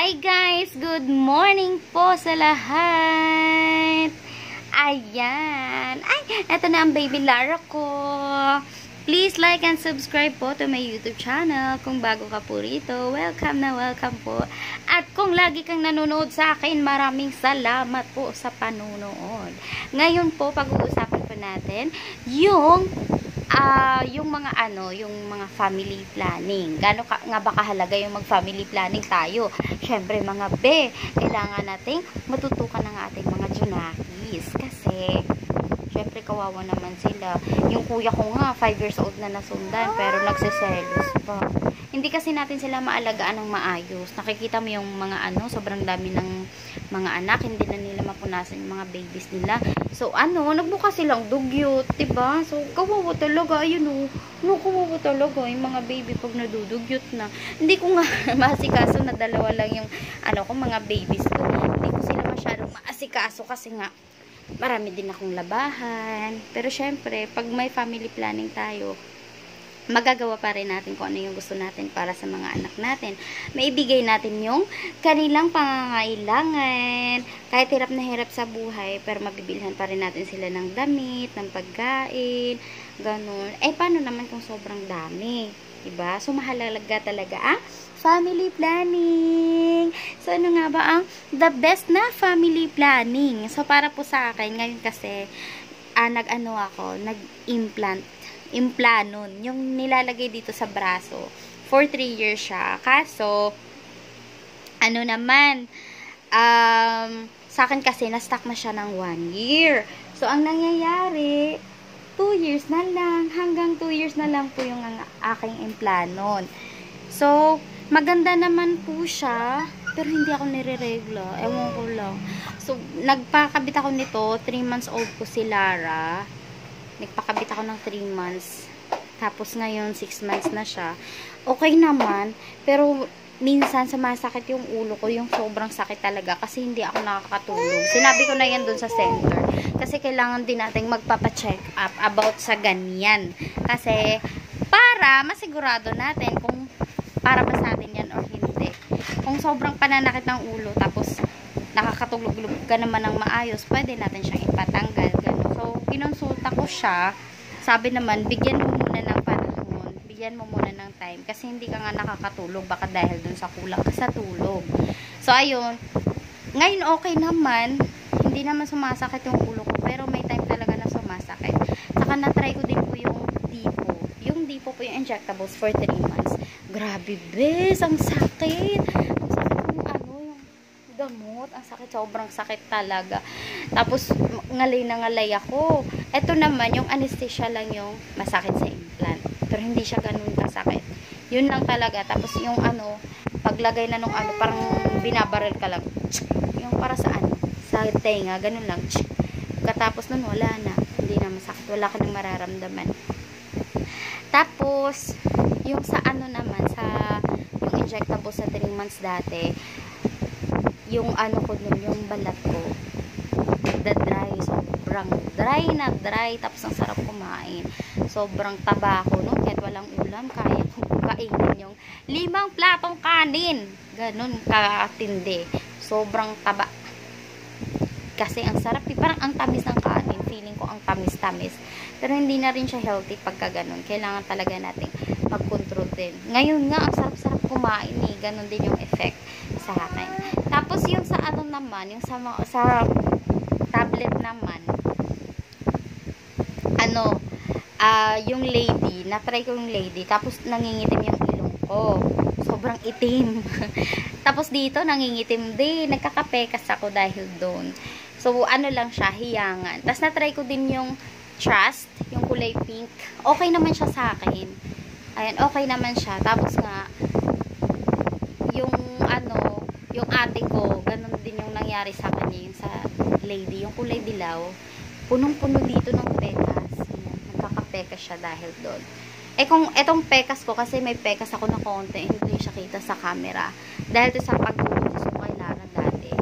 Hi guys! Good morning po sa lahat! Ayan! Ay! Eto na ang baby Lara ko! Please like and subscribe po to my YouTube channel. Kung bago ka po rito, welcome na welcome po. At kung lagi kang nanonood sa akin, maraming salamat po sa panunood. Ngayon po, pag-uusapan po natin yung mga family planning. Gaano nga ba kahalaga yung mag-family planning tayo? Syempre mga kailangan nating matutukan ng ating mga junakis. Kasi, syempre kawawa naman sila. Yung kuya ko nga, 5 years old na nasundan, pero nagsiselos pa. Hindi kasi natin sila maalagaan ng maayos. Nakikita mo yung mga sobrang dami ng mga anak, hindi na nila mapunasan yung mga babies nila. So, nagbukas silang dugyot, diba? So, kawawa talaga, ayun kawawa talaga, yung mga baby pag nadudugyot na. Hindi ko nga maasikaso na dalawa lang yung, mga babies ko. Hindi ko sila masyadong maasikaso kasi nga, marami din akong labahan. Pero, syempre, pag may family planning tayo, magagawa pa rin natin kung ano yung gusto natin para sa mga anak natin. Maibigay natin yung kanilang pangangailangan. Kahit hirap na hirap sa buhay, pero mabibilhan pa rin natin sila ng damit, ng pagkain, ganun. Paano naman kung sobrang dami? Diba? So, mahalaga talaga family planning. So, ano nga ba ang the best na family planning? So, para po sa akin, ngayon kasi, implanon, yung nilalagay dito sa braso. For 3 years siya. Kaso, sa akin kasi, na-stuck na siya ng 1 year. So, ang nangyayari, 2 years na lang. Hanggang 2 years na lang po yung aking implanon. So, maganda naman po siya, pero hindi ako nire-regla. Ewan ko lang. So, nagpakabit ako nito, 3 months old po si Lara. Nagpakabit ako ng 3 months. Tapos ngayon, 6 months na siya. Okay naman. Pero, minsan sumasakit yung ulo ko. Yung sobrang sakit talaga. Kasi hindi ako nakakatulog. Sinabi ko na yan dun sa center. Kasi kailangan din natin magpapacheck up about sa ganyan. Kasi, para masigurado natin kung para ba sa atin yan or hindi. Kung sobrang pananakit ng ulo, tapos nakakatulog ka naman ng maayos, pwede natin siyang ipatanggal. Ganun. So, kinonsulta ko siya. Sabi naman, bigyan mo muna ng panahon. Bigyan mo muna ng time. Kasi hindi ka nga nakakatulog. Baka dahil dun sa kulang ka sa tulog. So, ayun. Ngayon, okay naman. Hindi naman sumasakit yung ulo ko. Pero may time talaga na sumasakit. Saka na-try ko din po yung Dipo. Yung Dipo po yung injectables for 3 months. Grabe, bes. Ang sakit. Ang sakit yung gamot. Ang sakit. Sobrang sakit talaga. Tapos, ngalay na ngalay ako. Ito naman, yung anesthesia lang yung masakit sa implant. Pero hindi siya ganun kasakit. Yun lang talaga. Tapos, yung paglagay na nung parang binabaril ka lang. Yung para sa sa tenga, ganun lang. Katapos nun, wala na. Hindi na masakit. Wala ka nang mararamdaman. Tapos, yung sa yung injectable sa 3 months dati, yung ko nun, yung balat ko, nagda-dry, sobrang dry na dry, tapos ang sarap kumain. Sobrang taba ko nun, kahit walang ulam, kaya kong kainin yung 5 platong kanin. Ganun, katindi. Sobrang taba. Kasi ang sarap, parang ang tamis ng kanin. Feeling ko ang tamis-tamis. Pero hindi na rin siya healthy pagka ganun. Kailangan talaga natin mag-control din. Ngayon nga, ang sarap-sarap kumain eh. Ganun din yung effect sa akin. Tapos yung sa naman, yung sa tablet naman, yung lady, na-try ko yung lady, tapos nangingitim yung ilong ko. Sobrang itim. Tapos dito, nangingitim din. Nagkakapekas ako dahil doon. So, lang siya, hiyangan. Tapos na-try ko din yung Trust, yung kulay pink. Okay naman siya sa akin. Ayan, okay naman siya. Tapos nga, yung yung ate ko, ganun din yung nangyari sa kanya, yung sa lady, yung kulay dilaw. Punong-puno dito ng pekas. Ayan, nagkakapekas siya dahil doon. Kung etong pekas ko, kasi may pekas ako na konti, hindi siya kita sa camera. Dahil to sa pagbubuntis ko kay Lara dati.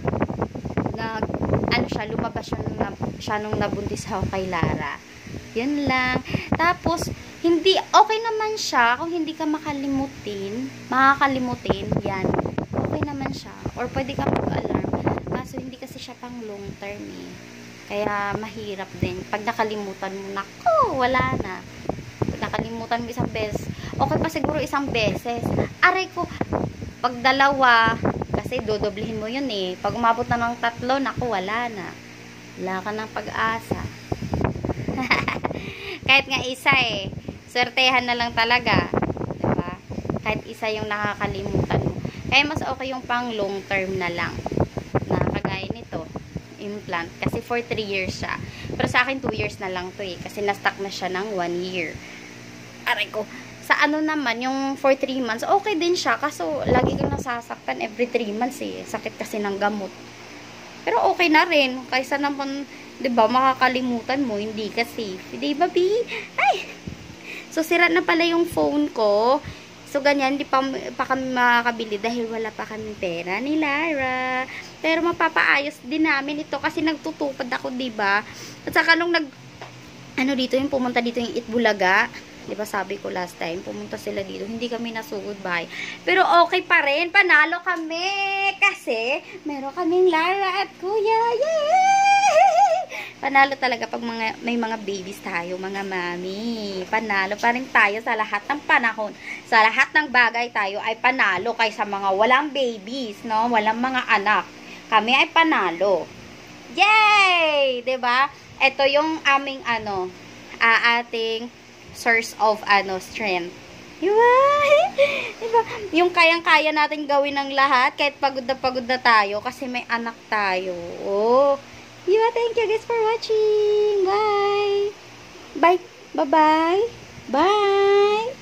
Lumabas siya nung nabuntis ako kay Lara. Yun lang. Tapos, okay naman siya kung hindi ka makakalimutin, yan. Okay naman siya. or pwede kang mag-alarm. Kaso hindi kasi siya pang long term eh. Kaya mahirap din. Pag nakalimutan mo, nako, wala na. Pag nakalimutan mo isang beses, okay pa siguro isang beses. Aray ko, pag dalawa, kasi dodoblihin mo yun eh. Pag umabot na ng 3, nako, wala na. Wala ka ng pag-asa. Kahit nga isa eh. Swertehan na lang talaga. Diba? Kahit isa yung nakakalimutan mo. Kaya mas okay yung pang long term na lang. Na kagaya nito, implant. Kasi for 3 years siya. Pero sa akin 2 years na lang to eh. Kasi na-stuck na siya ng 1 year. Aray ko. Sa ano naman, yung for 3 months, okay din siya. Kaso, lagi kang nasasaktan every 3 months eh. Sakit kasi ng gamot. Pero okay na rin. Kaysa naman, 'di ba, makakalimutan mo, hindi ka safe. 'Di ba, B? Ay. So sira na pala yung phone ko. So ganyan, hindi pa kami makakabili dahil wala pa kami pera ni Lara. Pero mapapaayos din namin ito kasi nagtutupad ako, 'di ba? At saka nung dito yung pumunta dito yung Itbulaga. 'Di ba sabi ko last time, pumunta sila dito, hindi kami nasugod bahay. Pero okay pa rin, panalo kami kasi meron kaming Lara at Kuya. Yay! Panalo talaga pag may mga babies tayo, mga mami. Panalo pa rin tayo sa lahat ng panahon. Sa lahat ng bagay tayo ay panalo kaysa mga walang babies, no? Walang mga anak. Kami ay panalo. Yay! 'Di ba? Ito yung aming ating source of strength. Diba? Diba? Yung kayang-kaya natin gawin ng lahat kahit pagod na tayo kasi may anak tayo. Oh. Diba? Thank you guys for watching. Bye. Bye. Bye-bye. Bye.